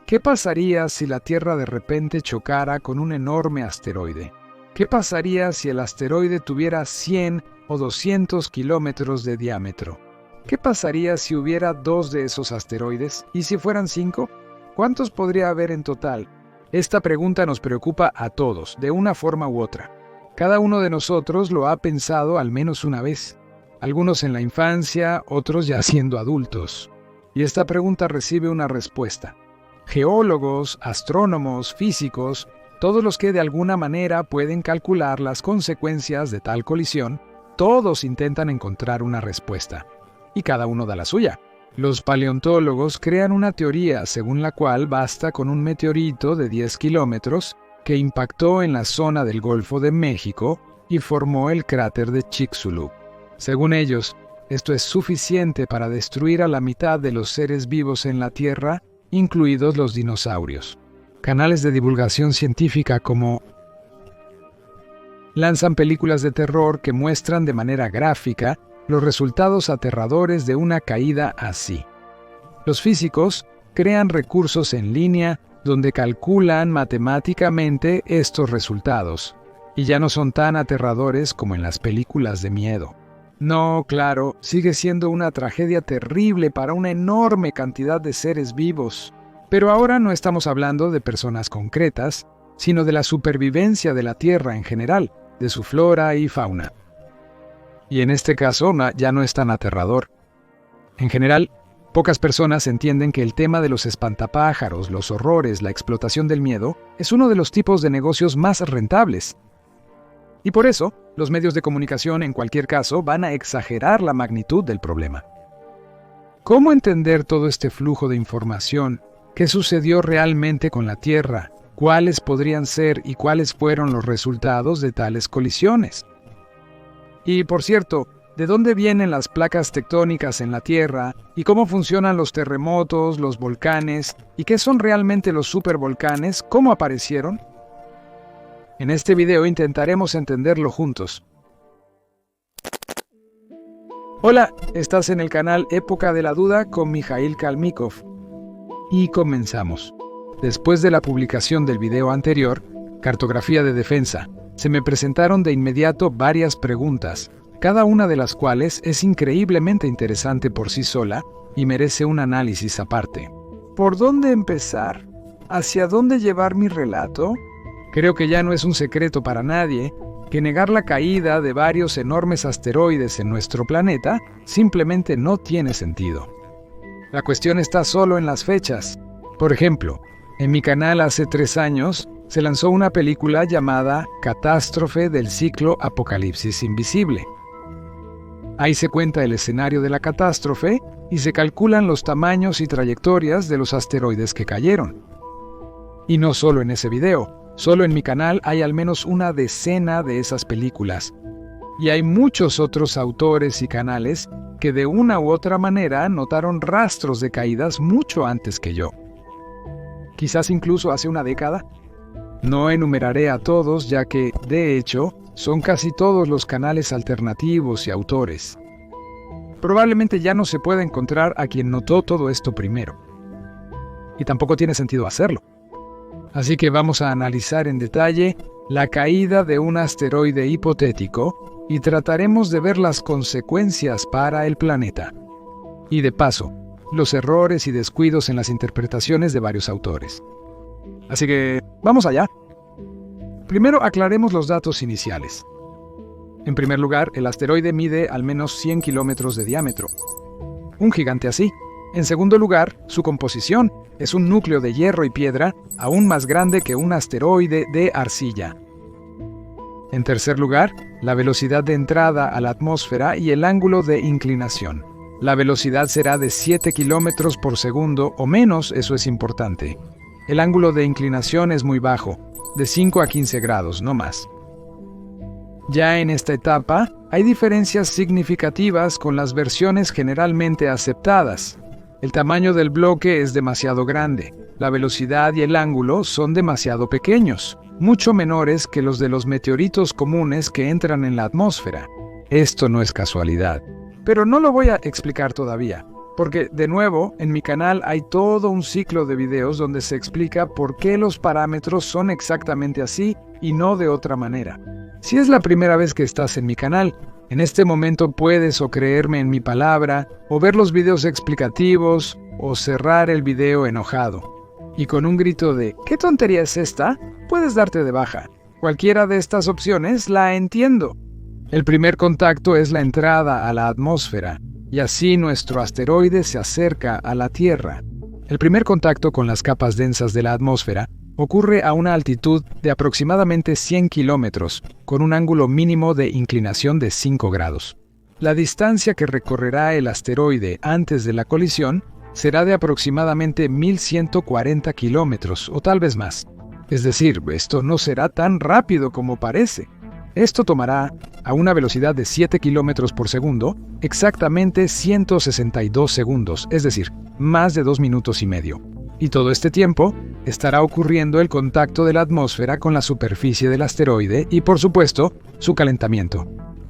¿Qué pasaría si la Tierra de repente chocara con un enorme asteroide? ¿Qué pasaría si el asteroide tuviera 100 o 200 kilómetros de diámetro? ¿Qué pasaría si hubiera 2 de esos asteroides? ¿Y si fueran 5? ¿Cuántos podría haber en total? Esta pregunta nos preocupa a todos, de una forma u otra. Cada uno de nosotros lo ha pensado al menos una vez. Algunos en la infancia, otros ya siendo adultos. Y esta pregunta recibe una respuesta. Geólogos, astrónomos, físicos, todos los que de alguna manera pueden calcular las consecuencias de tal colisión, todos intentan encontrar una respuesta. Y cada uno da la suya. Los paleontólogos crean una teoría según la cual basta con un meteorito de 10 kilómetros que impactó en la zona del Golfo de México y formó el cráter de Chicxulub. Según ellos, esto es suficiente para destruir a la mitad de los seres vivos en la Tierra, incluidos los dinosaurios. Canales de divulgación científica como lanzan películas de terror que muestran de manera gráfica los resultados aterradores de una caída así. Los físicos crean recursos en línea donde calculan matemáticamente estos resultados, y ya no son tan aterradores como en las películas de miedo. No, claro, sigue siendo una tragedia terrible para una enorme cantidad de seres vivos. Pero ahora no estamos hablando de personas concretas, sino de la supervivencia de la Tierra en general, de su flora y fauna. Y en este caso ya no es tan aterrador. En general, pocas personas entienden que el tema de los espantapájaros, los horrores, la explotación del miedo, es uno de los tipos de negocios más rentables. Y por eso, los medios de comunicación en cualquier caso van a exagerar la magnitud del problema. ¿Cómo entender todo este flujo de información? ¿Qué sucedió realmente con la Tierra? ¿Cuáles podrían ser y cuáles fueron los resultados de tales colisiones? Y por cierto, ¿de dónde vienen las placas tectónicas en la Tierra? ¿Y cómo funcionan los terremotos, los volcanes? ¿Y qué son realmente los supervolcanes? ¿Cómo aparecieron? En este video intentaremos entenderlo juntos. Hola, estás en el canal Época de la Duda con Mijail Kalmykov. Y comenzamos. Después de la publicación del video anterior, Cartografía de Defensa, se me presentaron de inmediato varias preguntas, cada una de las cuales es increíblemente interesante por sí sola y merece un análisis aparte. ¿Por dónde empezar? ¿Hacia dónde llevar mi relato? Creo que ya no es un secreto para nadie que negar la caída de varios enormes asteroides en nuestro planeta simplemente no tiene sentido. La cuestión está solo en las fechas. Por ejemplo, en mi canal hace 3 años se lanzó una película llamada Catástrofe del ciclo Apocalipsis Invisible. Ahí se cuenta el escenario de la catástrofe y se calculan los tamaños y trayectorias de los asteroides que cayeron. Y no solo en ese video, solo en mi canal hay al menos una decena de esas películas. Y hay muchos otros autores y canales que de una u otra manera notaron rastros de caídas mucho antes que yo. Quizás incluso hace una década. No enumeraré a todos, ya que, de hecho, son casi todos los canales alternativos y autores. Probablemente ya no se pueda encontrar a quien notó todo esto primero. Y tampoco tiene sentido hacerlo. Así que vamos a analizar en detalle la caída de un asteroide hipotético y trataremos de ver las consecuencias para el planeta. Y de paso, los errores y descuidos en las interpretaciones de varios autores. Así que, vamos allá. Primero aclaremos los datos iniciales. En primer lugar, el asteroide mide al menos 100 kilómetros de diámetro. Un gigante así. En segundo lugar, su composición es un núcleo de hierro y piedra aún más grande que un asteroide de arcilla. En tercer lugar, la velocidad de entrada a la atmósfera y el ángulo de inclinación. La velocidad será de 7 kilómetros por segundo o menos, eso es importante. El ángulo de inclinación es muy bajo, de 5 a 15 grados, no más. Ya en esta etapa, hay diferencias significativas con las versiones generalmente aceptadas. El tamaño del bloque es demasiado grande, la velocidad y el ángulo son demasiado pequeños, mucho menores que los de los meteoritos comunes que entran en la atmósfera. Esto no es casualidad. Pero no lo voy a explicar todavía. Porque, de nuevo, en mi canal hay todo un ciclo de videos donde se explica por qué los parámetros son exactamente así y no de otra manera. Si es la primera vez que estás en mi canal, en este momento puedes o creerme en mi palabra, o ver los videos explicativos, o cerrar el video enojado. Y con un grito de ¿qué tontería es esta?, puedes darte de baja. Cualquiera de estas opciones la entiendo. El primer contacto es la entrada a la atmósfera, y así nuestro asteroide se acerca a la Tierra. El primer contacto con las capas densas de la atmósfera ocurre a una altitud de aproximadamente 100 kilómetros, con un ángulo mínimo de inclinación de 5 grados. La distancia que recorrerá el asteroide antes de la colisión será de aproximadamente 1140 kilómetros, o tal vez más. Es decir, esto no será tan rápido como parece. Esto tomará, a una velocidad de 7 kilómetros por segundo, exactamente 162 segundos, es decir, más de 2 minutos y medio. Y todo este tiempo estará ocurriendo el contacto de la atmósfera con la superficie del asteroide y, por supuesto, su calentamiento.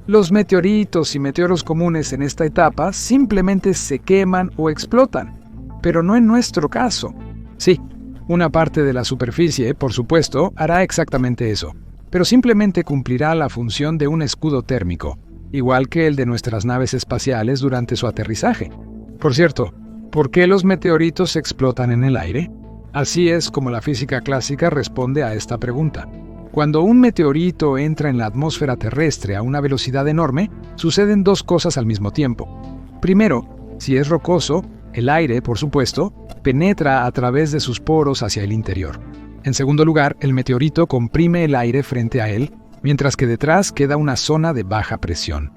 Los meteoritos y meteoros comunes en esta etapa simplemente se queman o explotan, pero no en nuestro caso. Sí, una parte de la superficie, por supuesto, hará exactamente eso, pero simplemente cumplirá la función de un escudo térmico, igual que el de nuestras naves espaciales durante su aterrizaje. Por cierto, ¿por qué los meteoritos explotan en el aire? Así es como la física clásica responde a esta pregunta. Cuando un meteorito entra en la atmósfera terrestre a una velocidad enorme, suceden dos cosas al mismo tiempo. Primero, si es rocoso, el aire, por supuesto, penetra a través de sus poros hacia el interior. En segundo lugar, el meteorito comprime el aire frente a él, mientras que detrás queda una zona de baja presión.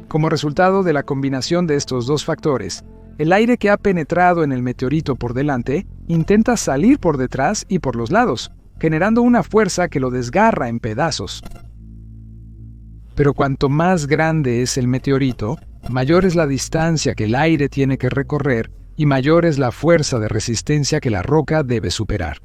Como resultado de la combinación de estos dos factores, el aire que ha penetrado en el meteorito por delante intenta salir por detrás y por los lados, generando una fuerza que lo desgarra en pedazos. Pero cuanto más grande es el meteorito, mayor es la distancia que el aire tiene que recorrer y mayor es la fuerza de resistencia que la roca debe superar.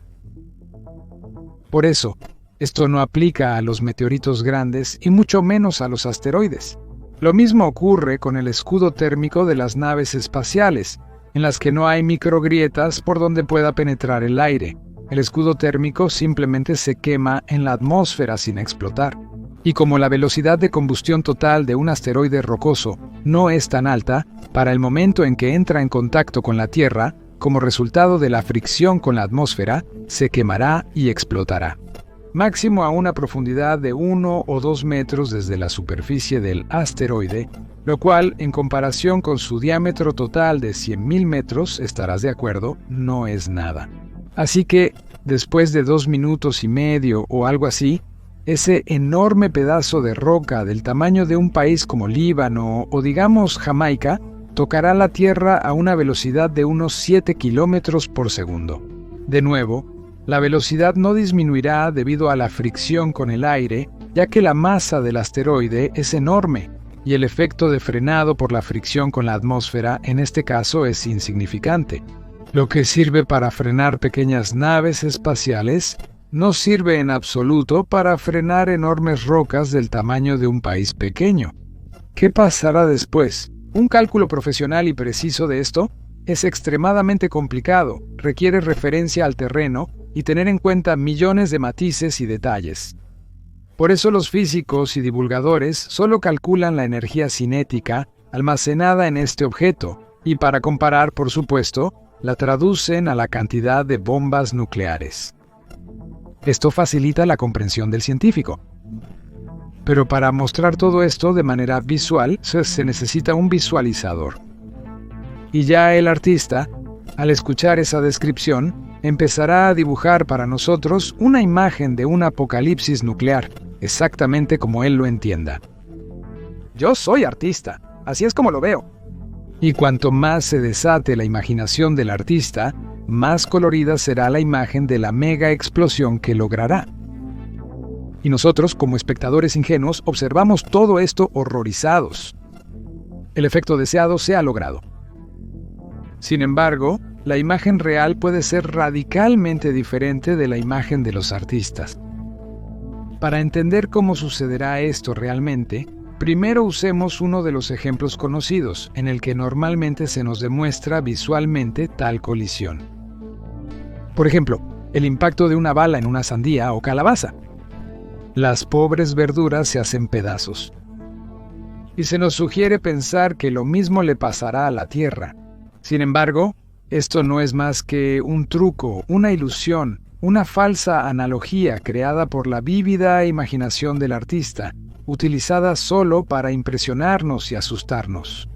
Por eso, esto no aplica a los meteoritos grandes y mucho menos a los asteroides. Lo mismo ocurre con el escudo térmico de las naves espaciales, en las que no hay microgrietas por donde pueda penetrar el aire. El escudo térmico simplemente se quema en la atmósfera sin explotar. Y como la velocidad de combustión total de un asteroide rocoso no es tan alta, para el momento en que entra en contacto con la Tierra, como resultado de la fricción con la atmósfera, se quemará y explotará. Máximo a una profundidad de 1 o 2 metros desde la superficie del asteroide, lo cual, en comparación con su diámetro total de 100.000 metros, estarás de acuerdo, no es nada. Así que, después de 2 minutos y medio o algo así, ese enorme pedazo de roca del tamaño de un país como Líbano o digamos Jamaica, tocará la Tierra a una velocidad de unos 7 kilómetros por segundo. De nuevo, la velocidad no disminuirá debido a la fricción con el aire, ya que la masa del asteroide es enorme y el efecto de frenado por la fricción con la atmósfera en este caso es insignificante. Lo que sirve para frenar pequeñas naves espaciales no sirve en absoluto para frenar enormes rocas del tamaño de un país pequeño. ¿Qué pasará después? Un cálculo profesional y preciso de esto es extremadamente complicado, requiere referencia al terreno y tener en cuenta millones de matices y detalles. Por eso los físicos y divulgadores solo calculan la energía cinética almacenada en este objeto y para comparar, por supuesto, la traducen a la cantidad de bombas nucleares. Esto facilita la comprensión del científico. Pero para mostrar todo esto de manera visual se necesita un visualizador. Y ya el artista, al escuchar esa descripción, empezará a dibujar para nosotros una imagen de un apocalipsis nuclear, exactamente como él lo entienda. Yo soy artista, así es como lo veo. Y cuanto más se desate la imaginación del artista, más colorida será la imagen de la mega explosión que logrará. Y nosotros, como espectadores ingenuos, observamos todo esto horrorizados. El efecto deseado se ha logrado. Sin embargo, la imagen real puede ser radicalmente diferente de la imagen de los artistas. Para entender cómo sucederá esto realmente, Primero usemos uno de los ejemplos conocidos, en el que normalmente se nos demuestra visualmente tal colisión. Por ejemplo, el impacto de una bala en una sandía o calabaza. Las pobres verduras se hacen pedazos. Y se nos sugiere pensar que lo mismo le pasará a la tierra. Sin embargo, esto no es más que un truco, una ilusión, una falsa analogía creada por la vívida imaginación del artista, utilizada solo para impresionarnos y asustarnos.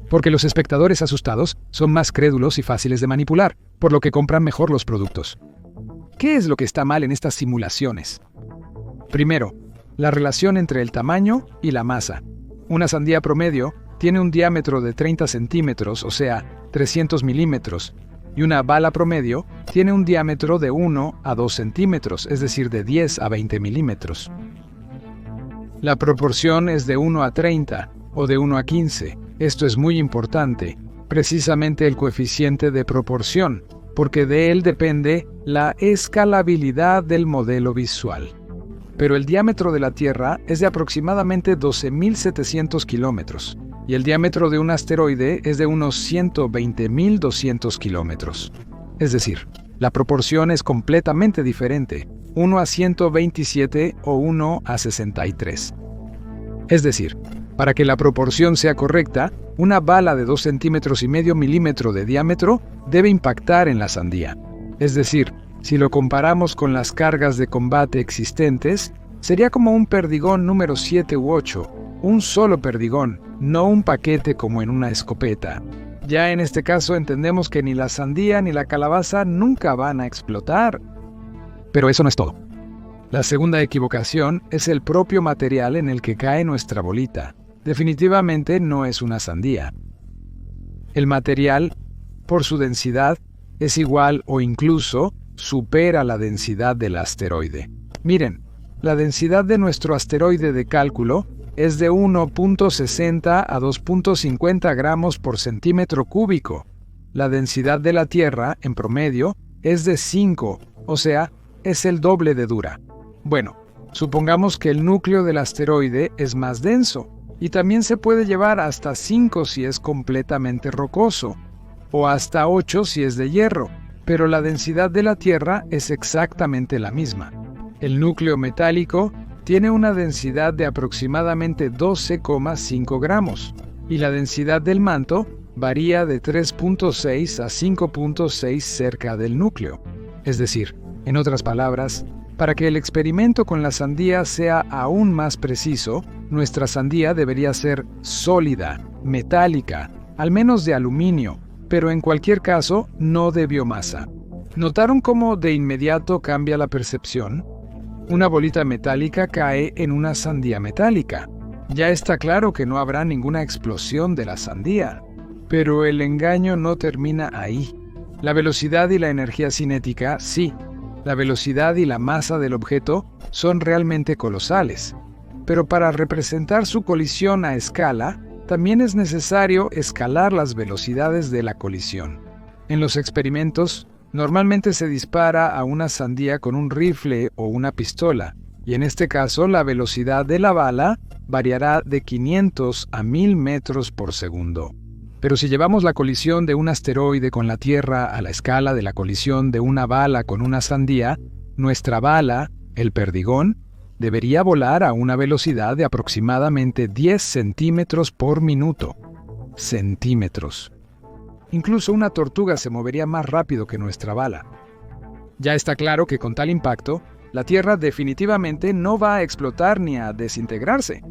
Porque los espectadores asustados son más crédulos y fáciles de manipular, por lo que compran mejor los productos. ¿Qué es lo que está mal en estas simulaciones? Primero, la relación entre el tamaño y la masa. Una sandía promedio tiene un diámetro de 30 centímetros, o sea, 300 milímetros, y una bala promedio tiene un diámetro de 1 a 2 centímetros, es decir, de 10 a 20 milímetros. La proporción es de 1 a 30 o de 1 a 15. Esto es muy importante, precisamente el coeficiente de proporción, porque de él depende la escalabilidad del modelo visual. Pero el diámetro de la Tierra es de aproximadamente 12.700 kilómetros, y el diámetro de un asteroide es de unos 120.200 kilómetros. Es decir, la proporción es completamente diferente, 1 a 127 o 1 a 63. Es decir, para que la proporción sea correcta, una bala de 2,5 centímetros milímetro de diámetro debe impactar en la sandía. Es decir, si lo comparamos con las cargas de combate existentes, sería como un perdigón número 7 u 8, un solo perdigón, no un paquete como en una escopeta. Ya en este caso entendemos que ni la sandía ni la calabaza nunca van a explotar. Pero eso no es todo. La segunda equivocación es el propio material en el que cae nuestra bolita. Definitivamente no es una sandía. El material, por su densidad, es igual o incluso supera la densidad del asteroide. Miren, la densidad de nuestro asteroide de cálculo es de 1.60 a 2.50 gramos por centímetro cúbico. La densidad de la Tierra, en promedio, es de 5, o sea, es el doble de dura. Bueno, supongamos que el núcleo del asteroide es más denso, y también se puede llevar hasta 5 si es completamente rocoso, o hasta 8 si es de hierro, pero la densidad de la Tierra es exactamente la misma. El núcleo metálico tiene una densidad de aproximadamente 12,5 gramos, y la densidad del manto varía de 3.6 a 5.6 cerca del núcleo. Es decir, en otras palabras, para que el experimento con la sandía sea aún más preciso, nuestra sandía debería ser sólida, metálica, al menos de aluminio, pero en cualquier caso no de biomasa. ¿Notaron cómo de inmediato cambia la percepción? Una bolita metálica cae en una sandía metálica. Ya está claro que no habrá ninguna explosión de la sandía. Pero el engaño no termina ahí. La velocidad y la energía cinética, sí. La velocidad y la masa del objeto son realmente colosales. Pero para representar su colisión a escala, también es necesario escalar las velocidades de la colisión. En los experimentos, normalmente se dispara a una sandía con un rifle o una pistola, y en este caso la velocidad de la bala variará de 500 a 1000 metros por segundo. Pero si llevamos la colisión de un asteroide con la Tierra a la escala de la colisión de una bala con una sandía, nuestra bala, el perdigón, debería volar a una velocidad de aproximadamente 10 centímetros por minuto. Centímetros. Incluso una tortuga se movería más rápido que nuestra bala. Ya está claro que con tal impacto, la Tierra definitivamente no va a explotar ni a desintegrarse.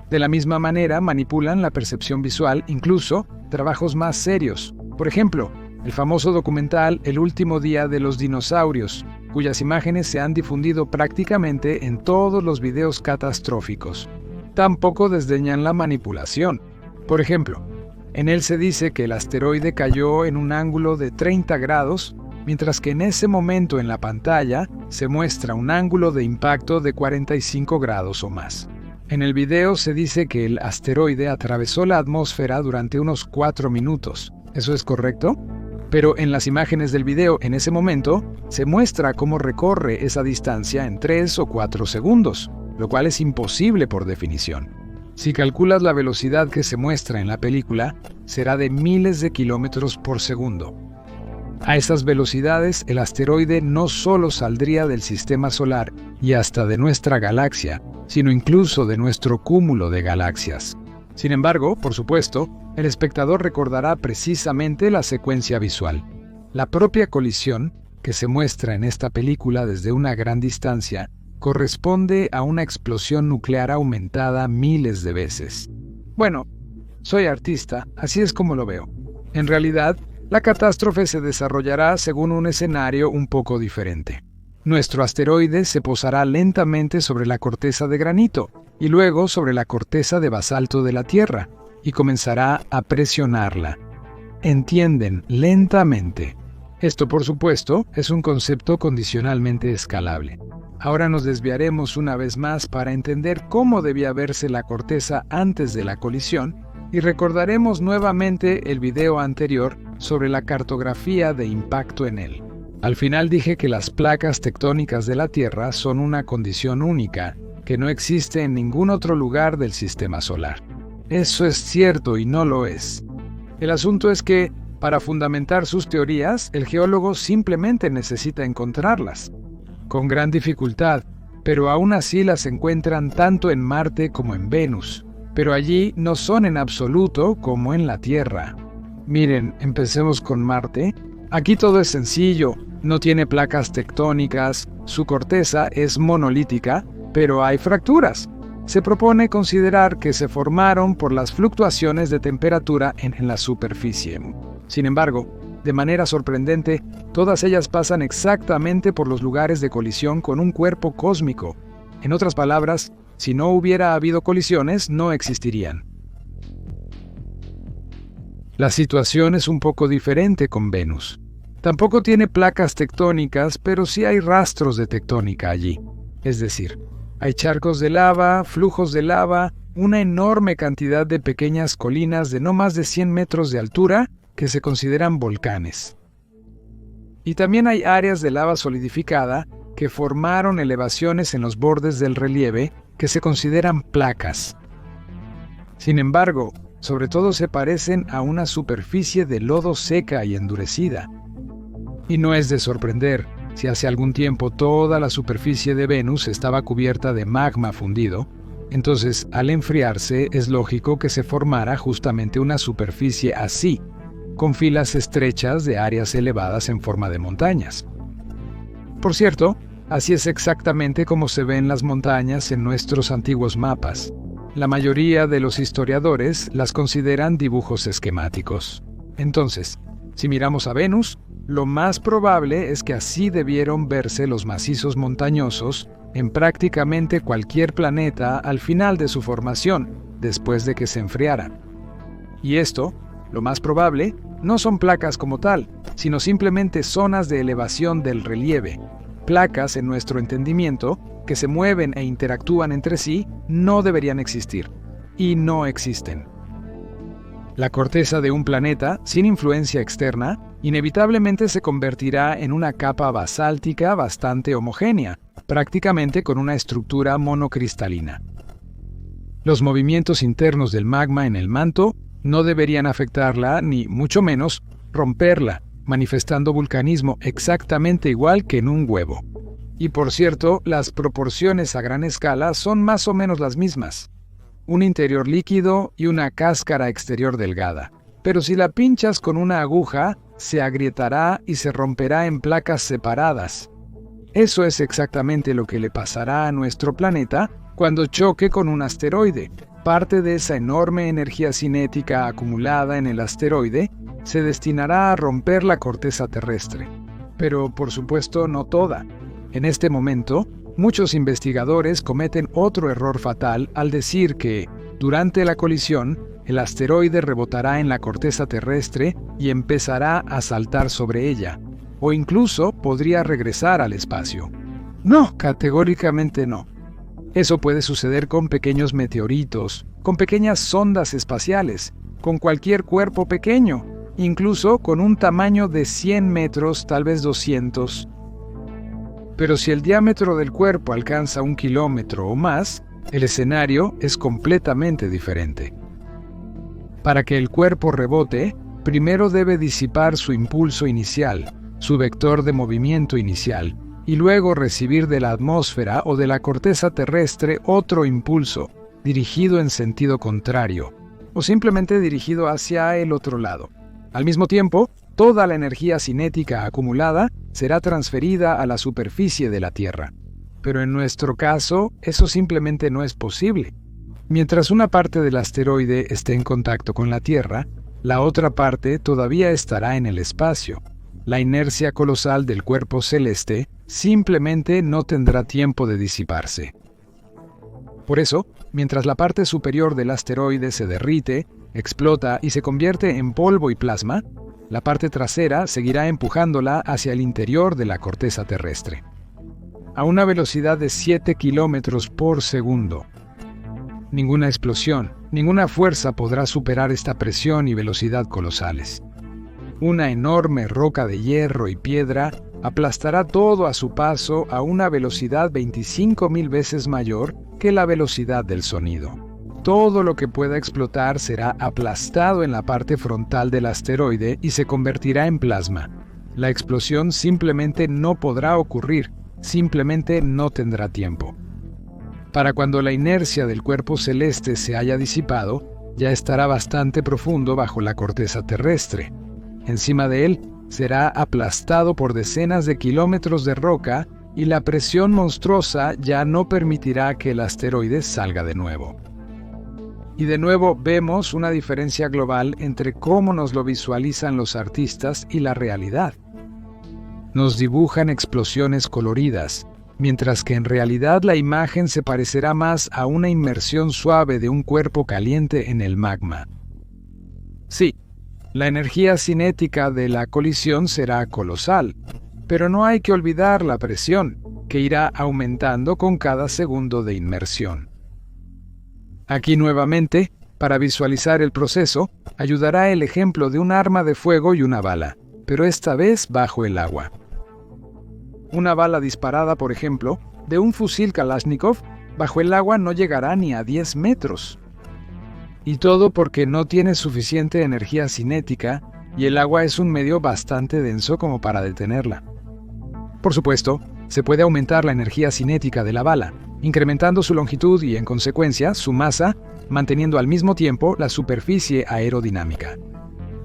De la misma manera manipulan la percepción visual incluso trabajos más serios. Por ejemplo, el famoso documental El último día de los dinosaurios, cuyas imágenes se han difundido prácticamente en todos los videos catastróficos. Tampoco desdeñan la manipulación. Por ejemplo, en él se dice que el asteroide cayó en un ángulo de 30 grados, mientras que en ese momento en la pantalla se muestra un ángulo de impacto de 45 grados o más. En el video se dice que el asteroide atravesó la atmósfera durante unos 4 minutos. ¿Eso es correcto? Pero en las imágenes del video en ese momento se muestra cómo recorre esa distancia en 3 o 4 segundos, lo cual es imposible por definición. Si calculas la velocidad que se muestra en la película, será de miles de kilómetros por segundo. A esas velocidades, el asteroide no solo saldría del sistema solar y hasta de nuestra galaxia, sino incluso de nuestro cúmulo de galaxias. Sin embargo, por supuesto, el espectador recordará precisamente la secuencia visual. La propia colisión, que se muestra en esta película desde una gran distancia, corresponde a una explosión nuclear aumentada miles de veces. Bueno, soy artista, así es como lo veo. En realidad, la catástrofe se desarrollará según un escenario un poco diferente. Nuestro asteroide se posará lentamente sobre la corteza de granito y luego sobre la corteza de basalto de la Tierra y comenzará a presionarla. Entienden, lentamente. Esto, por supuesto, es un concepto condicionalmente escalable. Ahora nos desviaremos una vez más para entender cómo debía verse la corteza antes de la colisión y recordaremos nuevamente el video anterior sobre la cartografía de impacto en él. Al final dije que las placas tectónicas de la Tierra son una condición única, que no existe en ningún otro lugar del sistema solar. Eso es cierto y no lo es. El asunto es que, para fundamentar sus teorías, el geólogo simplemente necesita encontrarlas. Con gran dificultad, pero aún así las encuentran tanto en Marte como en Venus. Pero allí no son en absoluto como en la Tierra. Miren, empecemos con Marte. Aquí todo es sencillo, no tiene placas tectónicas, su corteza es monolítica, pero hay fracturas. Se propone considerar que se formaron por las fluctuaciones de temperatura en la superficie. Sin embargo, de manera sorprendente, todas ellas pasan exactamente por los lugares de colisión con un cuerpo cósmico. En otras palabras, si no hubiera habido colisiones, no existirían. La situación es un poco diferente con Venus. Tampoco tiene placas tectónicas, pero sí hay rastros de tectónica allí. Es decir, hay charcos de lava, flujos de lava, una enorme cantidad de pequeñas colinas de no más de 100 metros de altura que se consideran volcanes. Y también hay áreas de lava solidificada que formaron elevaciones en los bordes del relieve que se consideran placas. Sin embargo, sobre todo se parecen a una superficie de lodo seca y endurecida. Y no es de sorprender si hace algún tiempo toda la superficie de Venus estaba cubierta de magma fundido, entonces al enfriarse es lógico que se formara justamente una superficie así, con filas estrechas de áreas elevadas en forma de montañas. Por cierto, así es exactamente como se ven las montañas en nuestros antiguos mapas. La mayoría de los historiadores las consideran dibujos esquemáticos. Entonces, si miramos a Venus, lo más probable es que así debieron verse los macizos montañosos en prácticamente cualquier planeta al final de su formación, después de que se enfriaran. Y esto, lo más probable, no son placas como tal, sino simplemente zonas de elevación del relieve. Placas, en nuestro entendimiento, que se mueven e interactúan entre sí, no deberían existir. Y no existen. La corteza de un planeta, sin influencia externa, inevitablemente se convertirá en una capa basáltica bastante homogénea, prácticamente con una estructura monocristalina. Los movimientos internos del magma en el manto no deberían afectarla ni, mucho menos, romperla, manifestando vulcanismo exactamente igual que en un huevo. Y por cierto, las proporciones a gran escala son más o menos las mismas. Un interior líquido y una cáscara exterior delgada. Pero si la pinchas con una aguja, se agrietará y se romperá en placas separadas. Eso es exactamente lo que le pasará a nuestro planeta cuando choque con un asteroide. Parte de esa enorme energía cinética acumulada en el asteroide se destinará a romper la corteza terrestre. Pero, por supuesto, no toda. En este momento, muchos investigadores cometen otro error fatal al decir que, durante la colisión, el asteroide rebotará en la corteza terrestre y empezará a saltar sobre ella, o incluso podría regresar al espacio. No, categóricamente no. Eso puede suceder con pequeños meteoritos, con pequeñas sondas espaciales, con cualquier cuerpo pequeño, incluso con un tamaño de 100 metros, tal vez 200. Pero si el diámetro del cuerpo alcanza 1 kilómetro o más, el escenario es completamente diferente. Para que el cuerpo rebote, primero debe disipar su impulso inicial, su vector de movimiento inicial, y luego recibir de la atmósfera o de la corteza terrestre otro impulso, dirigido en sentido contrario, o simplemente dirigido hacia el otro lado. Al mismo tiempo, toda la energía cinética acumulada será transferida a la superficie de la Tierra. Pero en nuestro caso, eso simplemente no es posible. Mientras una parte del asteroide esté en contacto con la Tierra, la otra parte todavía estará en el espacio. La inercia colosal del cuerpo celeste simplemente no tendrá tiempo de disiparse. Por eso, mientras la parte superior del asteroide se derrite, explota y se convierte en polvo y plasma, la parte trasera seguirá empujándola hacia el interior de la corteza terrestre, a una velocidad de 7 kilómetros por segundo. Ninguna explosión, ninguna fuerza podrá superar esta presión y velocidad colosales. Una enorme roca de hierro y piedra aplastará todo a su paso a una velocidad 25.000 veces mayor que la velocidad del sonido. Todo lo que pueda explotar será aplastado en la parte frontal del asteroide y se convertirá en plasma. La explosión simplemente no podrá ocurrir, simplemente no tendrá tiempo. Para cuando la inercia del cuerpo celeste se haya disipado, ya estará bastante profundo bajo la corteza terrestre. Encima de él, será aplastado por decenas de kilómetros de roca y la presión monstruosa ya no permitirá que el asteroide salga de nuevo. Y de nuevo vemos una diferencia global entre cómo nos lo visualizan los artistas y la realidad. Nos dibujan explosiones coloridas, mientras que en realidad la imagen se parecerá más a una inmersión suave de un cuerpo caliente en el magma. Sí, la energía cinética de la colisión será colosal, pero no hay que olvidar la presión, que irá aumentando con cada segundo de inmersión. Aquí nuevamente, para visualizar el proceso, ayudará el ejemplo de un arma de fuego y una bala, pero esta vez bajo el agua. Una bala disparada, por ejemplo, de un fusil Kalashnikov, bajo el agua no llegará ni a 10 metros. Y todo porque no tiene suficiente energía cinética y el agua es un medio bastante denso como para detenerla. Por supuesto, se puede aumentar la energía cinética de la bala, incrementando su longitud y, en consecuencia, su masa, manteniendo al mismo tiempo la superficie aerodinámica.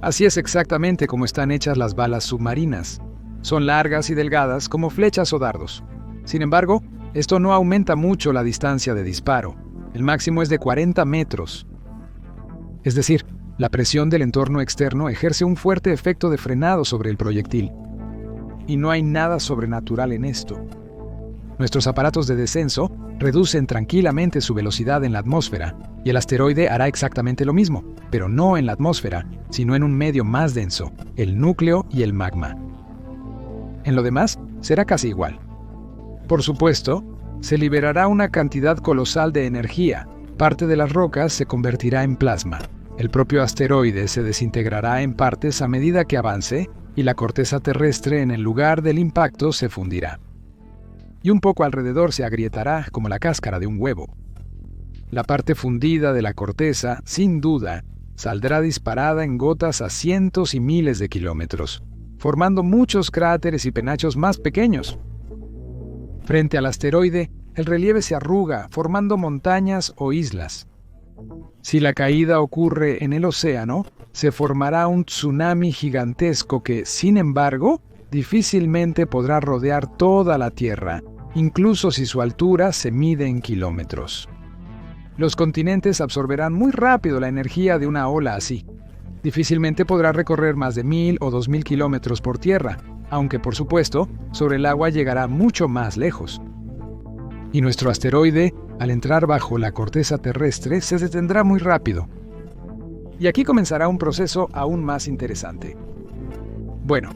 Así es exactamente como están hechas las balas submarinas. Son largas y delgadas como flechas o dardos. Sin embargo, esto no aumenta mucho la distancia de disparo. El máximo es de 40 metros. Es decir, la presión del entorno externo ejerce un fuerte efecto de frenado sobre el proyectil. Y no hay nada sobrenatural en esto. Nuestros aparatos de descenso reducen tranquilamente su velocidad en la atmósfera, y el asteroide hará exactamente lo mismo, pero no en la atmósfera, sino en un medio más denso, el núcleo y el magma. En lo demás, será casi igual. Por supuesto, se liberará una cantidad colosal de energía. Parte de las rocas se convertirá en plasma. El propio asteroide se desintegrará en partes a medida que avance y la corteza terrestre en el lugar del impacto se fundirá. Y un poco alrededor se agrietará como la cáscara de un huevo. La parte fundida de la corteza, sin duda, saldrá disparada en gotas a cientos y miles de kilómetros, formando muchos cráteres y penachos más pequeños. Frente al asteroide, el relieve se arruga, formando montañas o islas. Si la caída ocurre en el océano, se formará un tsunami gigantesco que, sin embargo, difícilmente podrá rodear toda la Tierra, incluso si su altura se mide en kilómetros. Los continentes absorberán muy rápido la energía de una ola así. Difícilmente podrá recorrer más de 1.000 o 2.000 kilómetros por tierra, aunque por supuesto, sobre el agua llegará mucho más lejos. Y nuestro asteroide, al entrar bajo la corteza terrestre, se detendrá muy rápido. Y aquí comenzará un proceso aún más interesante. Bueno,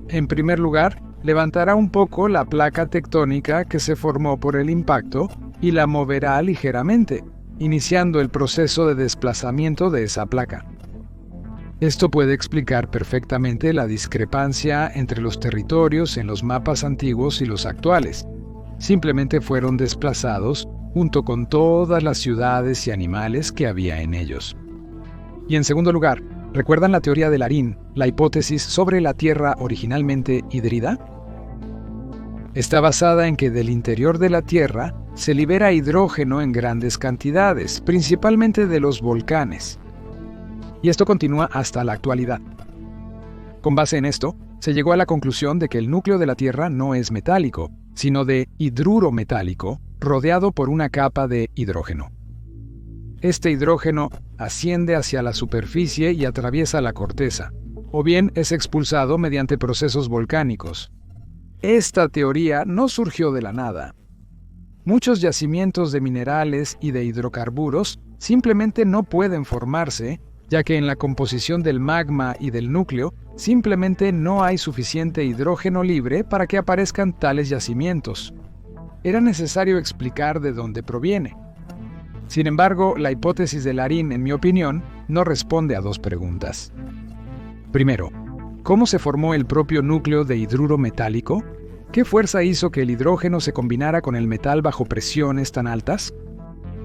en primer lugar, levantará un poco la placa tectónica que se formó por el impacto y la moverá ligeramente, iniciando el proceso de desplazamiento de esa placa. Esto puede explicar perfectamente la discrepancia entre los territorios en los mapas antiguos y los actuales. Simplemente fueron desplazados junto con todas las ciudades y animales que había en ellos. Y en segundo lugar, ¿recuerdan la teoría de Larín, la hipótesis sobre la Tierra originalmente hídrida? Está basada en que del interior de la Tierra se libera hidrógeno en grandes cantidades, principalmente de los volcanes. Y esto continúa hasta la actualidad. Con base en esto, se llegó a la conclusión de que el núcleo de la Tierra no es metálico, sino de hidruro metálico, rodeado por una capa de hidrógeno. Este hidrógeno asciende hacia la superficie y atraviesa la corteza, o bien es expulsado mediante procesos volcánicos. Esta teoría no surgió de la nada. Muchos yacimientos de minerales y de hidrocarburos simplemente no pueden formarse, ya que en la composición del magma y del núcleo simplemente no hay suficiente hidrógeno libre para que aparezcan tales yacimientos. Era necesario explicar de dónde proviene. Sin embargo, la hipótesis de Larín, en mi opinión, no responde a dos preguntas. Primero, ¿cómo se formó el propio núcleo de hidruro metálico? ¿Qué fuerza hizo que el hidrógeno se combinara con el metal bajo presiones tan altas?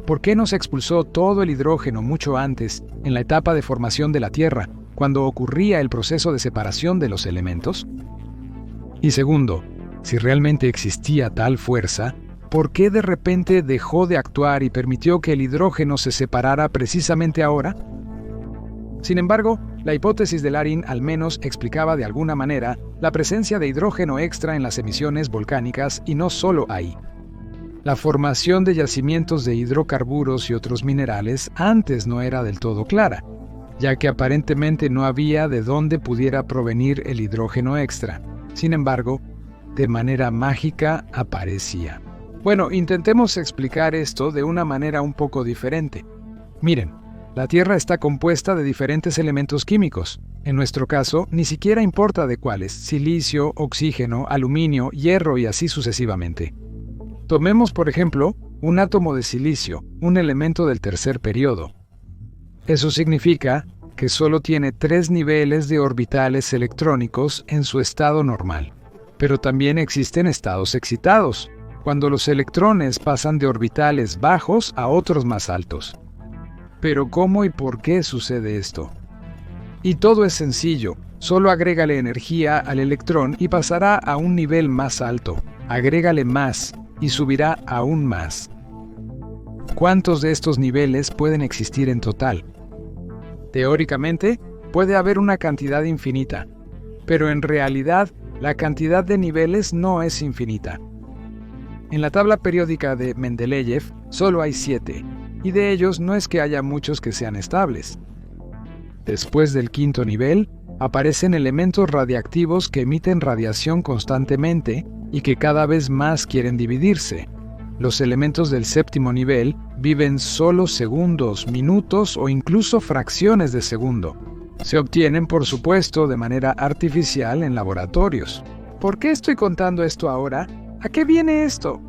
¿Por qué no se expulsó todo el hidrógeno mucho antes, en la etapa de formación de la Tierra, cuando ocurría el proceso de separación de los elementos? Y segundo, si realmente existía tal fuerza, ¿por qué de repente dejó de actuar y permitió que el hidrógeno se separara precisamente ahora? Sin embargo, la hipótesis de Larín al menos explicaba de alguna manera la presencia de hidrógeno extra en las emisiones volcánicas y no solo ahí. La formación de yacimientos de hidrocarburos y otros minerales antes no era del todo clara, ya que aparentemente no había de dónde pudiera provenir el hidrógeno extra. Sin embargo, de manera mágica aparecía. Bueno, intentemos explicar esto de una manera un poco diferente. Miren, la Tierra está compuesta de diferentes elementos químicos. En nuestro caso, ni siquiera importa de cuáles: silicio, oxígeno, aluminio, hierro y así sucesivamente. Tomemos, por ejemplo, un átomo de silicio, un elemento del tercer periodo. Eso significa que solo tiene 3 niveles de orbitales electrónicos en su estado normal. Pero también existen estados excitados, cuando los electrones pasan de orbitales bajos a otros más altos. Pero ¿cómo y por qué sucede esto? Y todo es sencillo, solo agrégale energía al electrón y pasará a un nivel más alto. Agrégale más y subirá aún más. ¿Cuántos de estos niveles pueden existir en total? Teóricamente, puede haber una cantidad infinita, pero en realidad la cantidad de niveles no es infinita. En la tabla periódica de Mendeleev solo hay 7, y de ellos no es que haya muchos que sean estables. Después del 5.º nivel, aparecen elementos radiactivos que emiten radiación constantemente y que cada vez más quieren dividirse. Los elementos del 7.º nivel viven solo segundos, minutos o incluso fracciones de segundo. Se obtienen, por supuesto, de manera artificial en laboratorios. ¿Por qué estoy contando esto ahora? ¿A qué viene esto?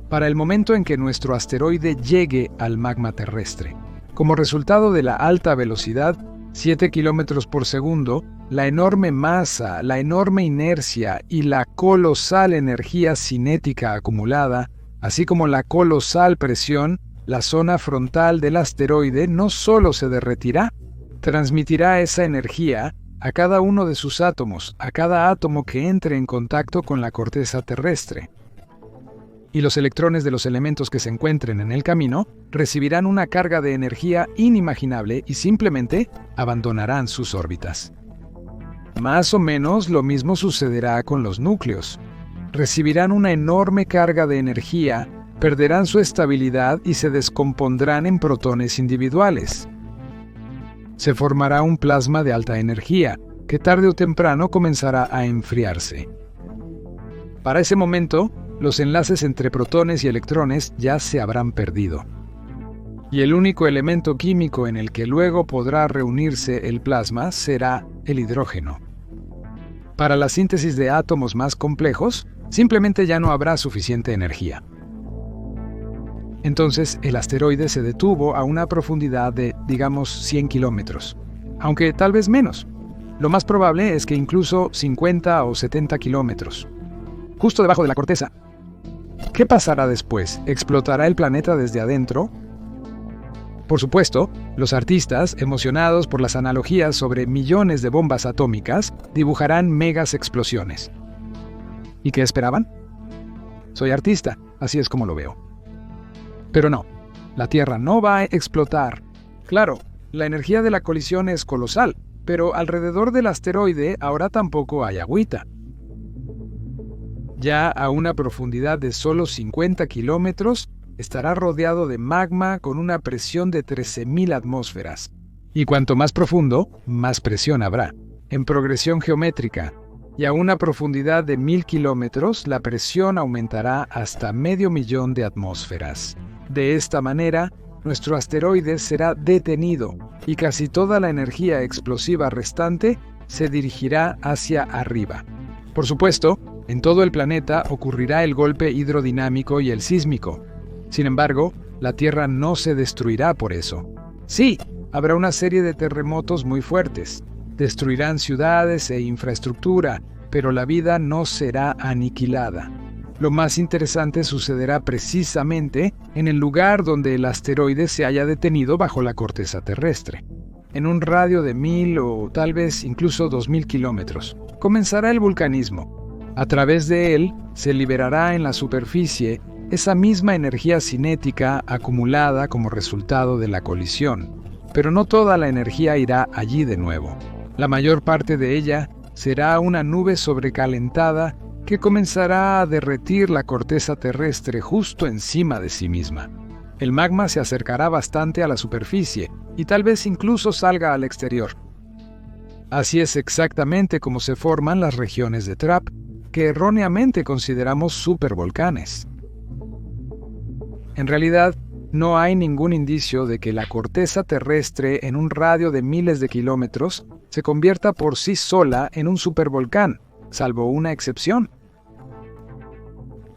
Para el momento en que nuestro asteroide llegue al magma terrestre. Como resultado de la alta velocidad, 7 kilómetros por segundo, la enorme masa, la enorme inercia y la colosal energía cinética acumulada, así como la colosal presión, la zona frontal del asteroide no solo se derretirá, transmitirá esa energía a cada uno de sus átomos, a cada átomo que entre en contacto con la corteza terrestre. Y los electrones de los elementos que se encuentren en el camino recibirán una carga de energía inimaginable y simplemente abandonarán sus órbitas. Más o menos lo mismo sucederá con los núcleos. Recibirán una enorme carga de energía, perderán su estabilidad y se descompondrán en protones individuales. Se formará un plasma de alta energía, que tarde o temprano comenzará a enfriarse. Para ese momento, los enlaces entre protones y electrones ya se habrán perdido. Y el único elemento químico en el que luego podrá reunirse el plasma será el hidrógeno. Para la síntesis de átomos más complejos, simplemente ya no habrá suficiente energía. Entonces, el asteroide se detuvo a una profundidad de, digamos, 100 kilómetros, aunque tal vez menos. Lo más probable es que incluso 50 o 70 kilómetros, justo debajo de la corteza. ¿Qué pasará después? ¿Explotará el planeta desde adentro? Por supuesto, los artistas, emocionados por las analogías sobre millones de bombas atómicas, dibujarán megas explosiones. ¿Y qué esperaban? Soy artista, así es como lo veo. Pero no, la Tierra no va a explotar. Claro, la energía de la colisión es colosal, pero alrededor del asteroide ahora tampoco hay agüita. Ya a una profundidad de solo 50 kilómetros, estará rodeado de magma con una presión de 13.000 atmósferas. Y cuanto más profundo, más presión habrá, en progresión geométrica. Y a una profundidad de 1.000 kilómetros, la presión aumentará hasta 500.000 de atmósferas. De esta manera, nuestro asteroide será detenido y casi toda la energía explosiva restante se dirigirá hacia arriba. Por supuesto, en todo el planeta ocurrirá el golpe hidrodinámico y el sísmico. Sin embargo, la Tierra no se destruirá por eso. Sí, habrá una serie de terremotos muy fuertes. Destruirán ciudades e infraestructura, pero la vida no será aniquilada. Lo más interesante sucederá precisamente en el lugar donde el asteroide se haya detenido bajo la corteza terrestre. En un radio de 1.000 o tal vez incluso 2.000 kilómetros, comenzará el vulcanismo. A través de él se liberará en la superficie esa misma energía cinética acumulada como resultado de la colisión. Pero no toda la energía irá allí de nuevo. La mayor parte de ella será una nube sobrecalentada que comenzará a derretir la corteza terrestre justo encima de sí misma. El magma se acercará bastante a la superficie y tal vez incluso salga al exterior. Así es exactamente como se forman las regiones de Trapp, que erróneamente consideramos supervolcanes. En realidad, no hay ningún indicio de que la corteza terrestre en un radio de miles de kilómetros se convierta por sí sola en un supervolcán, salvo una excepción.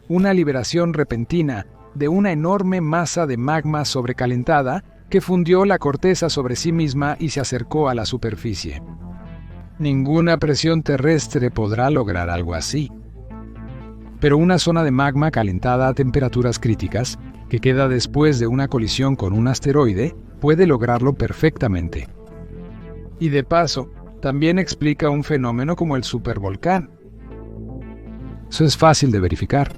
Una liberación repentina de una enorme masa de magma sobrecalentada que fundió la corteza sobre sí misma y se acercó a la superficie. Ninguna presión terrestre podrá lograr algo así. Pero una zona de magma calentada a temperaturas críticas, que queda después de una colisión con un asteroide, puede lograrlo perfectamente. Y de paso, también explica un fenómeno como el supervolcán. Eso es fácil de verificar.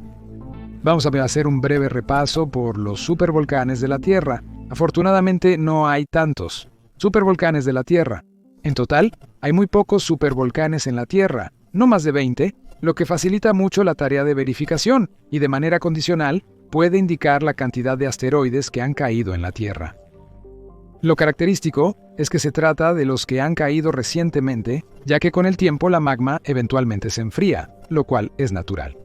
Vamos a hacer un breve repaso por los supervolcanes de la Tierra. Afortunadamente no hay tantos supervolcanes de la Tierra. En total, hay muy pocos supervolcanes en la Tierra, no más de 20, lo que facilita mucho la tarea de verificación y de manera condicional puede indicar la cantidad de asteroides que han caído en la Tierra. Lo característico es que se trata de los que han caído recientemente, ya que con el tiempo la magma eventualmente se enfría, lo cual es natural.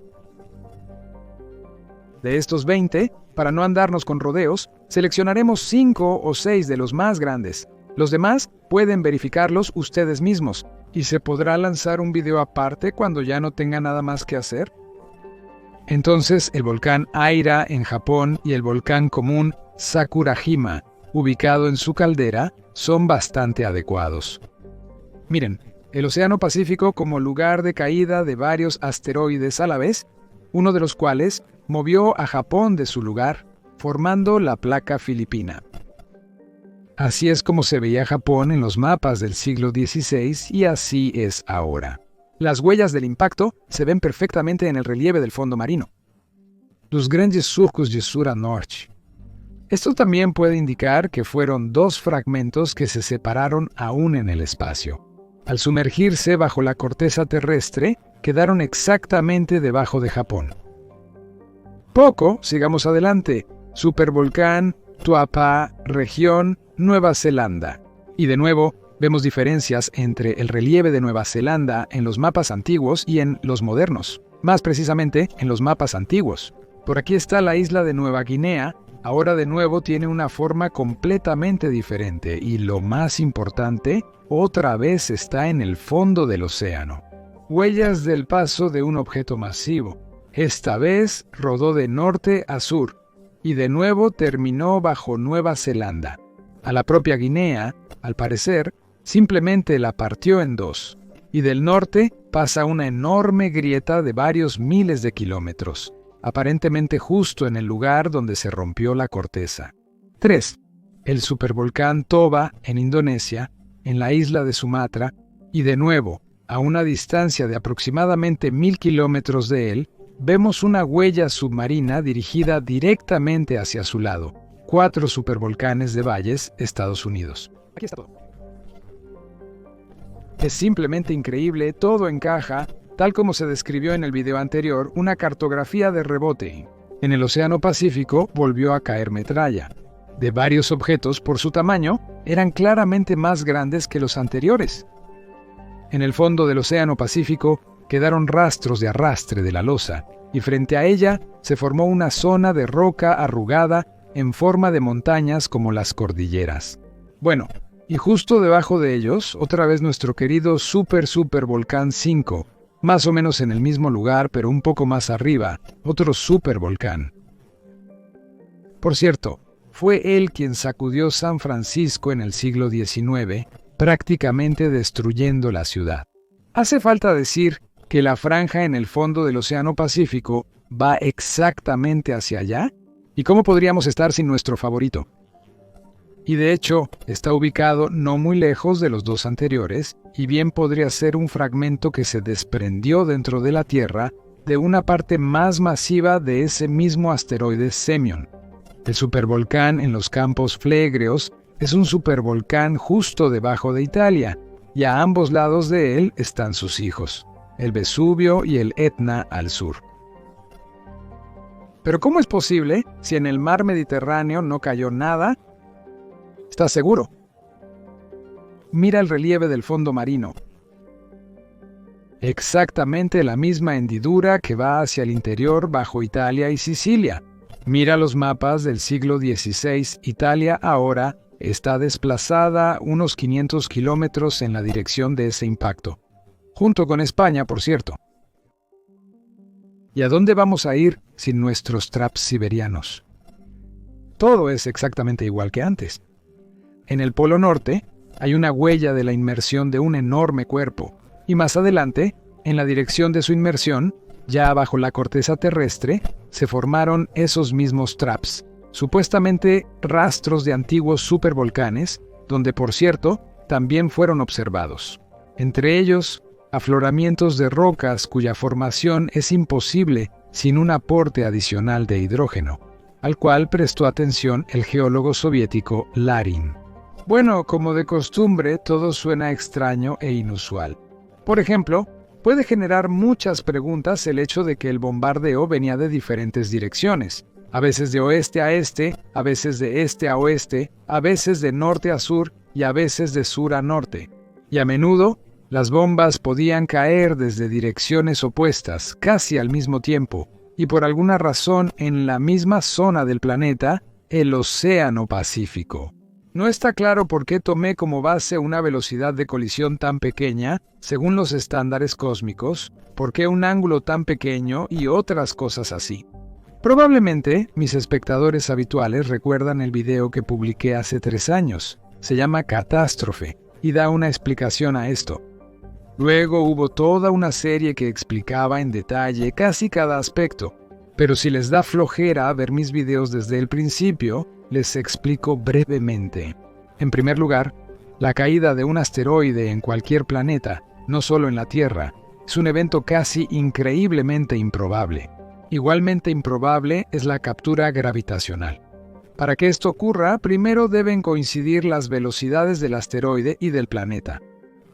De estos 20, para no andarnos con rodeos, seleccionaremos 5 o 6 de los más grandes. Los demás pueden verificarlos ustedes mismos, y se podrá lanzar un video aparte cuando ya no tenga nada más que hacer. Entonces, el volcán Aira en Japón y el volcán común Sakurajima, ubicado en su caldera, son bastante adecuados. Miren, el Océano Pacífico como lugar de caída de varios asteroides a la vez, uno de los cuales movió a Japón de su lugar, formando la placa filipina. Así es como se veía Japón en los mapas del siglo XVI y así es ahora. Las huellas del impacto se ven perfectamente en el relieve del fondo marino. Los grandes surcos de sur a norte. Esto también puede indicar que fueron 2 fragmentos que se separaron aún en el espacio. Al sumergirse bajo la corteza terrestre, quedaron exactamente debajo de Japón. Sigamos adelante. Supervolcán Tuapa, región Nueva Zelanda. Y de nuevo, vemos diferencias entre el relieve de Nueva Zelanda en los mapas antiguos y en los modernos. Más precisamente, en los mapas antiguos. Por aquí está la isla de Nueva Guinea. Ahora de nuevo tiene una forma completamente diferente y lo más importante, otra vez está en el fondo del océano. Huellas del paso de un objeto masivo. Esta vez rodó de norte a sur y de nuevo terminó bajo Nueva Zelanda. A la propia Guinea, al parecer, simplemente la partió en 2 y del norte pasa una enorme grieta de varios miles de kilómetros. aparentemente justo en el lugar donde se rompió la corteza. 3. El supervolcán Toba en Indonesia, en la isla de Sumatra, y de nuevo, a una distancia de aproximadamente 1000 kilómetros de él, vemos una huella submarina dirigida directamente hacia su lado. 4 supervolcanes de Valles, Estados Unidos. Aquí está todo. Es simplemente increíble, todo encaja, tal como se describió en el video anterior, una cartografía de rebote. En el Océano Pacífico volvió a caer metralla. De varios objetos, por su tamaño, eran claramente más grandes que los anteriores. En el fondo del Océano Pacífico quedaron rastros de arrastre de la losa, y frente a ella se formó una zona de roca arrugada en forma de montañas como las cordilleras. Bueno, y justo debajo de ellos, otra vez nuestro querido supervolcán 5, más o menos en el mismo lugar, pero un poco más arriba, otro supervolcán. Por cierto, fue él quien sacudió San Francisco en el siglo XIX, prácticamente destruyendo la ciudad. Hace falta decir que la franja en el fondo del Océano Pacífico va exactamente hacia allá. ¿Y cómo podríamos estar sin nuestro favorito? Y de hecho, está ubicado no muy lejos de los dos anteriores, y bien podría ser un fragmento que se desprendió dentro de la Tierra de una parte más masiva de ese mismo asteroide Semion. El supervolcán en los Campos Flegreos es un supervolcán justo debajo de Italia, y a ambos lados de él están sus hijos, el Vesubio y el Etna al sur. Pero ¿cómo es posible si en el mar Mediterráneo no cayó nada? ¿Estás seguro? Mira el relieve del fondo marino. Exactamente la misma hendidura que va hacia el interior bajo Italia y Sicilia. Mira los mapas del siglo XVI. Italia ahora está desplazada unos 500 kilómetros en la dirección de ese impacto. Junto con España, por cierto. ¿Y a dónde vamos a ir sin nuestros traps siberianos? Todo es exactamente igual que antes. En el Polo Norte hay una huella de la inmersión de un enorme cuerpo, y más adelante, en la dirección de su inmersión, ya bajo la corteza terrestre, se formaron esos mismos traps, supuestamente rastros de antiguos supervolcanes, donde por cierto, también fueron observados. Entre ellos, afloramientos de rocas cuya formación es imposible sin un aporte adicional de hidrógeno, al cual prestó atención el geólogo soviético Larin. Bueno, como de costumbre, todo suena extraño e inusual. Por ejemplo, puede generar muchas preguntas el hecho de que el bombardeo venía de diferentes direcciones, a veces de oeste a este, a veces de este a oeste, a veces de norte a sur y a veces de sur a norte. Y a menudo, las bombas podían caer desde direcciones opuestas, casi al mismo tiempo, y por alguna razón en la misma zona del planeta, el Océano Pacífico. No está claro por qué tomé como base una velocidad de colisión tan pequeña, según los estándares cósmicos, por qué un ángulo tan pequeño y otras cosas así. Probablemente mis espectadores habituales recuerdan el video que publiqué hace 3 años. Se llama Catástrofe y da una explicación a esto. Luego hubo toda una serie que explicaba en detalle casi cada aspecto, pero si les da flojera ver mis videos desde el principio, les explico brevemente. En primer lugar, la caída de un asteroide en cualquier planeta, no solo en la Tierra, es un evento casi increíblemente improbable. Igualmente improbable es la captura gravitacional. Para que esto ocurra, primero deben coincidir las velocidades del asteroide y del planeta.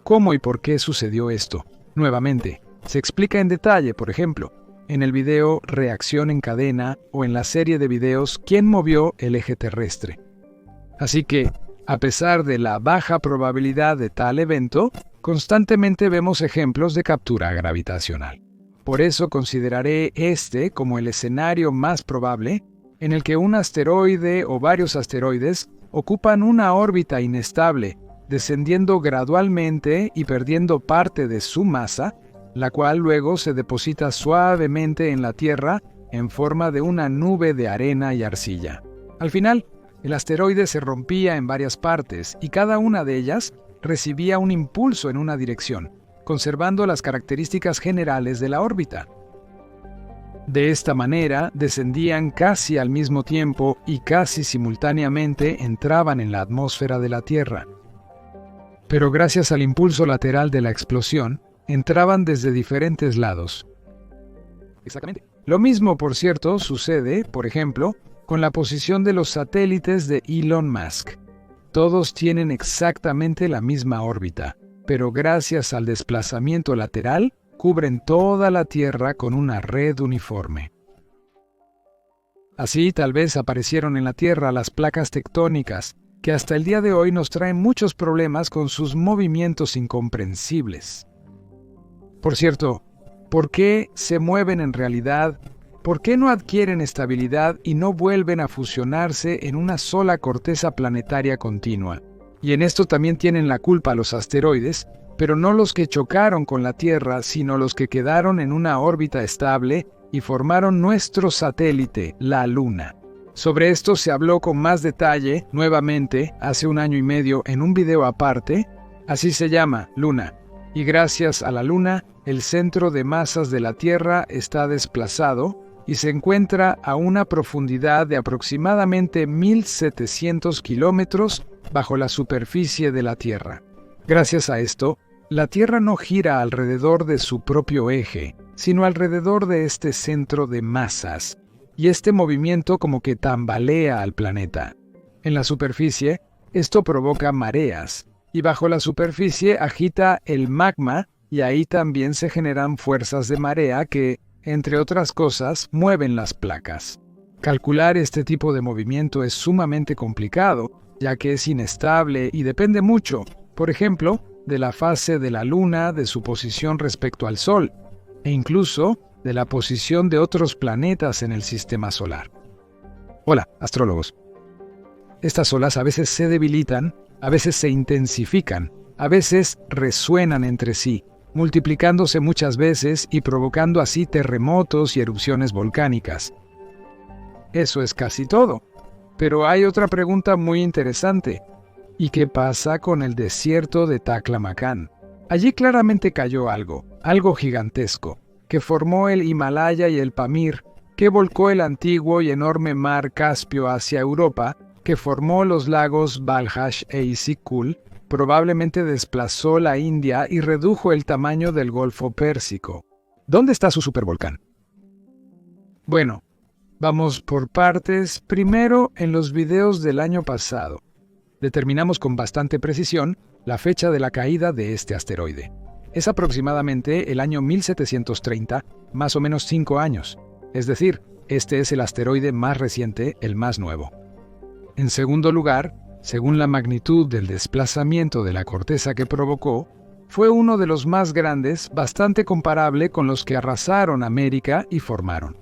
¿Cómo y por qué sucedió esto? Nuevamente, se explica en detalle, por ejemplo, en el video Reacción en cadena o en la serie de videos ¿Quién movió el eje terrestre? Así que, a pesar de la baja probabilidad de tal evento, constantemente vemos ejemplos de captura gravitacional. Por eso consideraré este como el escenario más probable en el que un asteroide o varios asteroides ocupan una órbita inestable, descendiendo gradualmente y perdiendo parte de su masa, la cual luego se deposita suavemente en la Tierra en forma de una nube de arena y arcilla. Al final, el asteroide se rompía en varias partes y cada una de ellas recibía un impulso en una dirección, conservando las características generales de la órbita. De esta manera, descendían casi al mismo tiempo y casi simultáneamente entraban en la atmósfera de la Tierra. Pero gracias al impulso lateral de la explosión, entraban desde diferentes lados. Exactamente. Lo mismo, por cierto, sucede, por ejemplo, con la posición de los satélites de Elon Musk. Todos tienen exactamente la misma órbita, pero gracias al desplazamiento lateral, cubren toda la Tierra con una red uniforme. Así tal vez aparecieron en la Tierra las placas tectónicas, que hasta el día de hoy nos traen muchos problemas con sus movimientos incomprensibles. Por cierto, ¿por qué se mueven en realidad? ¿Por qué no adquieren estabilidad y no vuelven a fusionarse en una sola corteza planetaria continua? Y en esto también tienen la culpa los asteroides, pero no los que chocaron con la Tierra, sino los que quedaron en una órbita estable y formaron nuestro satélite, la Luna. Sobre esto se habló con más detalle, nuevamente, hace 1 año y medio en un video aparte. Así se llama, Luna. Y gracias a la Luna, el centro de masas de la Tierra está desplazado y se encuentra a una profundidad de aproximadamente 1.700 kilómetros bajo la superficie de la Tierra. Gracias a esto, la Tierra no gira alrededor de su propio eje, sino alrededor de este centro de masas, y este movimiento como que tambalea al planeta. En la superficie, esto provoca mareas, y bajo la superficie agita el magma, y ahí también se generan fuerzas de marea que, entre otras cosas, mueven las placas. Calcular este tipo de movimiento es sumamente complicado, ya que es inestable y depende mucho, por ejemplo, de la fase de la Luna, de su posición respecto al Sol, e incluso de la posición de otros planetas en el sistema solar. Hola, astrólogos. Estas olas a veces se debilitan, a veces se intensifican, a veces resuenan entre sí, multiplicándose muchas veces y provocando así terremotos y erupciones volcánicas. Eso es casi todo. Pero hay otra pregunta muy interesante. ¿Y qué pasa con el desierto de Taklamakan? Allí claramente cayó algo gigantesco, que formó el Himalaya y el Pamir, que volcó el antiguo y enorme mar Caspio hacia Europa, que formó los lagos Balhash e Isyk-Kul, probablemente desplazó la India y redujo el tamaño del Golfo Pérsico. ¿Dónde está su supervolcán? Bueno, vamos por partes. Primero, en los videos del año pasado, determinamos con bastante precisión la fecha de la caída de este asteroide. Es aproximadamente el año 1730, más o menos 5 años. Es decir, este es el asteroide más reciente, el más nuevo. En segundo lugar, según la magnitud del desplazamiento de la corteza que provocó, fue uno de los más grandes, bastante comparable con los que arrasaron América y formaron.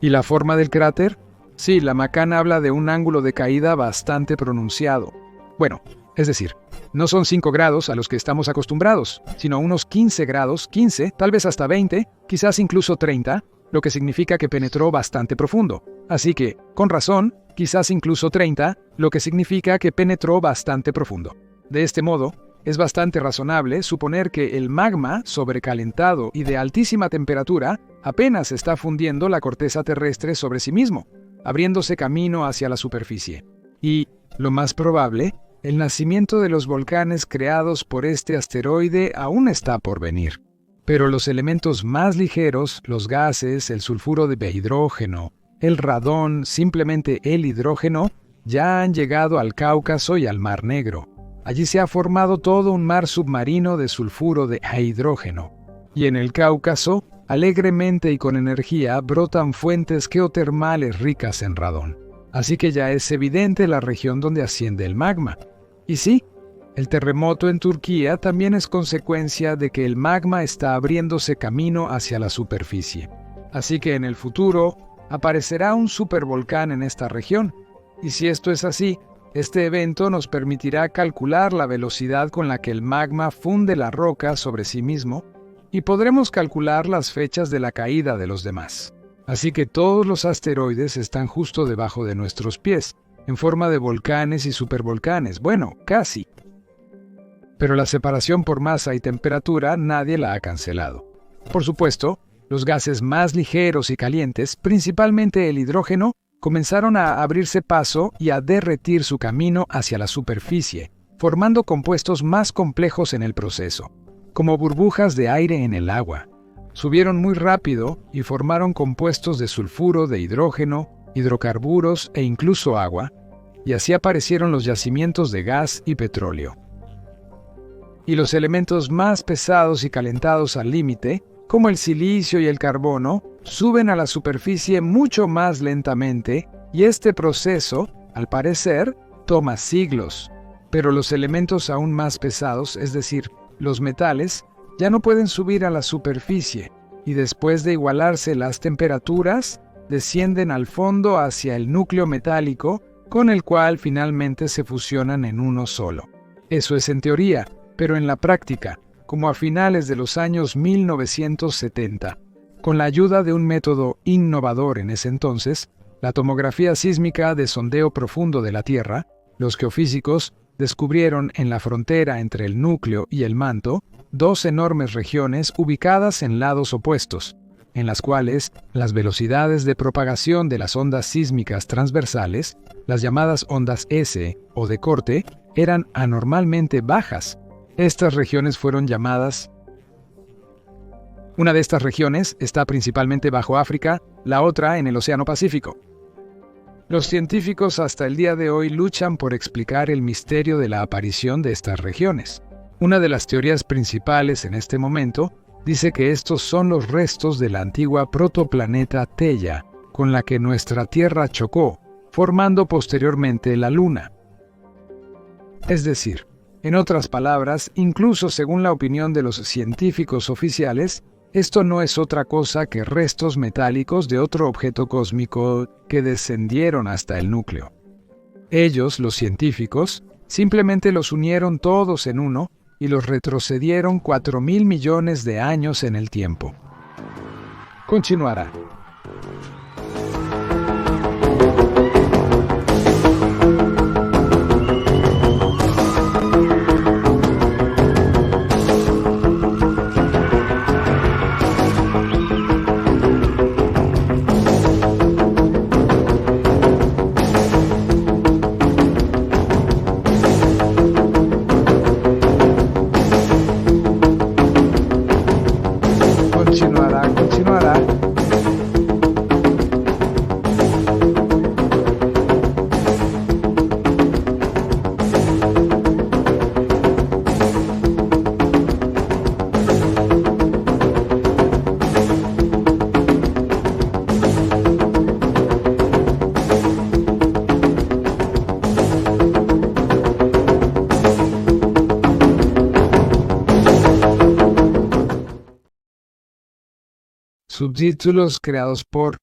¿Y la forma del cráter? Sí, la Macan habla de un ángulo de caída bastante pronunciado. Bueno, es decir, no son 5 grados a los que estamos acostumbrados, sino unos 15 grados, 15, tal vez hasta 20, quizás incluso 30, lo que significa que penetró bastante profundo. Así que, con razón, quizás incluso 30, lo que significa que penetró bastante profundo. De este modo, es bastante razonable suponer que el magma, sobrecalentado y de altísima temperatura, apenas está fundiendo la corteza terrestre sobre sí mismo, abriéndose camino hacia la superficie. Y, lo más probable, el nacimiento de los volcanes creados por este asteroide aún está por venir. Pero los elementos más ligeros, los gases, el sulfuro de hidrógeno, el radón, simplemente el hidrógeno, ya han llegado al Cáucaso y al Mar Negro. Allí se ha formado todo un mar submarino de sulfuro de hidrógeno. Y en el Cáucaso, alegremente y con energía, brotan fuentes geotermales ricas en radón. Así que ya es evidente la región donde asciende el magma. Y sí, el terremoto en Turquía también es consecuencia de que el magma está abriéndose camino hacia la superficie. Así que en el futuro aparecerá un supervolcán en esta región. Y si esto es así, este evento nos permitirá calcular la velocidad con la que el magma funde la roca sobre sí mismo y podremos calcular las fechas de la caída de los demás. Así que todos los asteroides están justo debajo de nuestros pies, en forma de volcanes y supervolcanes. Bueno, casi. Pero la separación por masa y temperatura nadie la ha cancelado. Por supuesto, Los gases más ligeros y calientes, principalmente el hidrógeno, comenzaron a abrirse paso y a derretir su camino hacia la superficie, formando compuestos más complejos en el proceso, como burbujas de aire en el agua. Subieron muy rápido y formaron compuestos de sulfuro, de hidrógeno, hidrocarburos e incluso agua, y así aparecieron los yacimientos de gas y petróleo. Y los elementos más pesados y calentados al límite, como el silicio y el carbono, suben a la superficie mucho más lentamente, y este proceso, al parecer, toma siglos. Pero los elementos aún más pesados, es decir, los metales, ya no pueden subir a la superficie, y después de igualarse las temperaturas, descienden al fondo hacia el núcleo metálico, con el cual finalmente se fusionan en uno solo. Eso es en teoría, pero en la práctica, como a finales de los años 1970, con la ayuda de un método innovador en ese entonces, la tomografía sísmica de sondeo profundo de la Tierra, los geofísicos descubrieron en la frontera entre el núcleo y el manto dos enormes regiones ubicadas en lados opuestos, en las cuales las velocidades de propagación de las ondas sísmicas transversales, las llamadas ondas S o de corte, eran anormalmente bajas. Estas regiones fueron llamadas... Una de estas regiones está principalmente bajo África, la otra en el Océano Pacífico. Los científicos hasta el día de hoy luchan por explicar el misterio de la aparición de estas regiones. Una de las teorías principales en este momento dice que estos son los restos de la antigua protoplaneta Theia, con la que nuestra Tierra chocó, formando posteriormente la Luna. Es decir, en otras palabras, incluso según la opinión de los científicos oficiales, esto no es otra cosa que restos metálicos de otro objeto cósmico que descendieron hasta el núcleo. Ellos, los científicos, simplemente los unieron todos en uno y los retrocedieron 4.000 millones de años en el tiempo. Continuará. Continuará. Subtítulos creados por